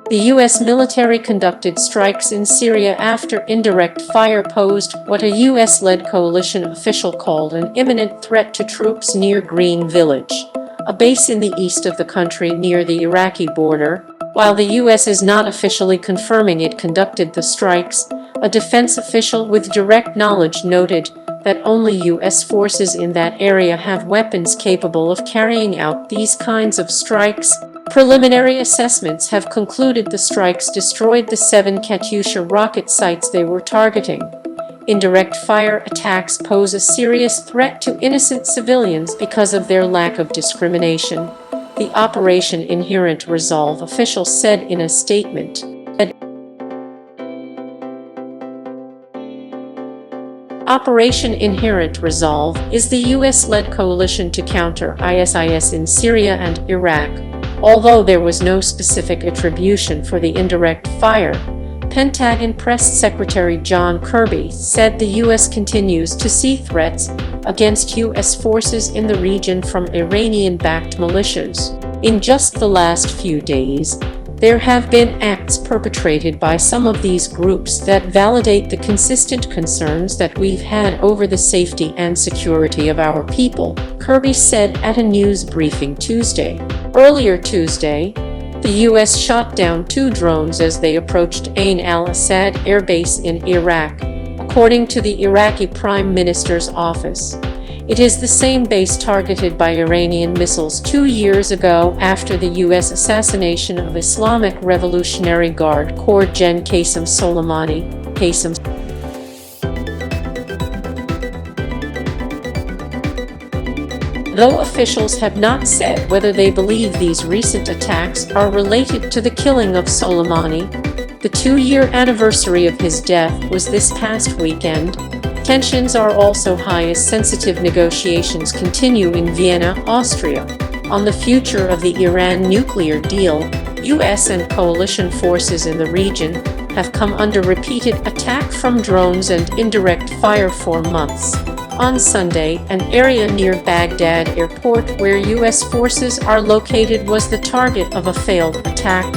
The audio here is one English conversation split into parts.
The U.S. military conducted strikes in Syria after indirect fire posed what a U.S.-led coalition official called an imminent threat to troops near Green Village, a base in the east of the country near the Iraqi border. While the U.S. is not officially confirming it conducted the strikes, a defense official with direct knowledge noted that only U.S. forces in that area have weapons capable of carrying out these kinds of strikes. Preliminary assessments have concluded the strikes destroyed the 7 Katyusha rocket sites they were targeting. Indirect fire attacks pose a serious threat to innocent civilians because of their lack of discrimination, the Operation Inherent Resolve official said in a statement. Operation Inherent Resolve is the U.S.-led coalition to counter ISIS in Syria and Iraq. Although there was no specific attribution for the indirect fire, Pentagon Press Secretary John Kirby said the U.S. continues to see threats against U.S. forces in the region from Iranian-backed militias. In just the last few days, there have been acts perpetrated by some of these groups that validate the consistent concerns that we've had over the safety and security of our people, Kirby said at a news briefing Tuesday. Earlier Tuesday, the U.S. shot down 2 drones as they approached Ain al-Assad air base in Iraq, according to the Iraqi Prime Minister's office. It is the same base targeted by Iranian missiles 2 years ago after the U.S. assassination of Islamic Revolutionary Guard Corps Gen Qasem Soleimani. Though officials have not said whether they believe these recent attacks are related to the killing of Soleimani, the 2-year anniversary of his death was this past weekend. Tensions are also high as sensitive negotiations continue in Vienna, Austria, on the future of the Iran nuclear deal. U.S. and coalition forces in the region have come under repeated attack from drones and indirect fire for months. On Sunday, an area near Baghdad airport where U.S. forces are located was the target of a failed attack.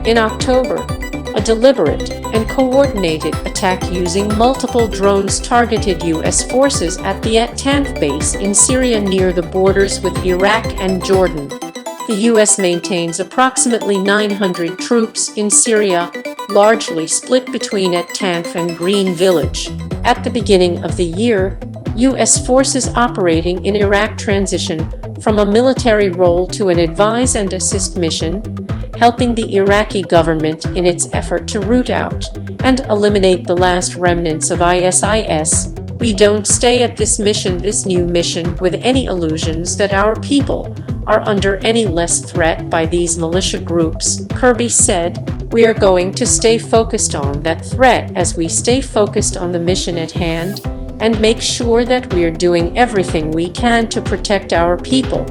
In October, a deliberate and coordinated attack using multiple drones targeted U.S. forces at the Tanf base in Syria near the borders with Iraq and Jordan. The U.S. maintains approximately 900 troops in Syria, largely split between Tanf and Green Village. At the beginning of the year, U.S. forces operating in Iraq transitioned from a military role to an advise and assist mission, helping the Iraqi government in its effort to root out and eliminate the last remnants of ISIS. We don't stay at this new mission, with any illusions that our people are under any less threat by these militia groups, Kirby said. We are going to stay focused on that threat as we stay focused on the mission at hand and make sure that we are doing everything we can to protect our people.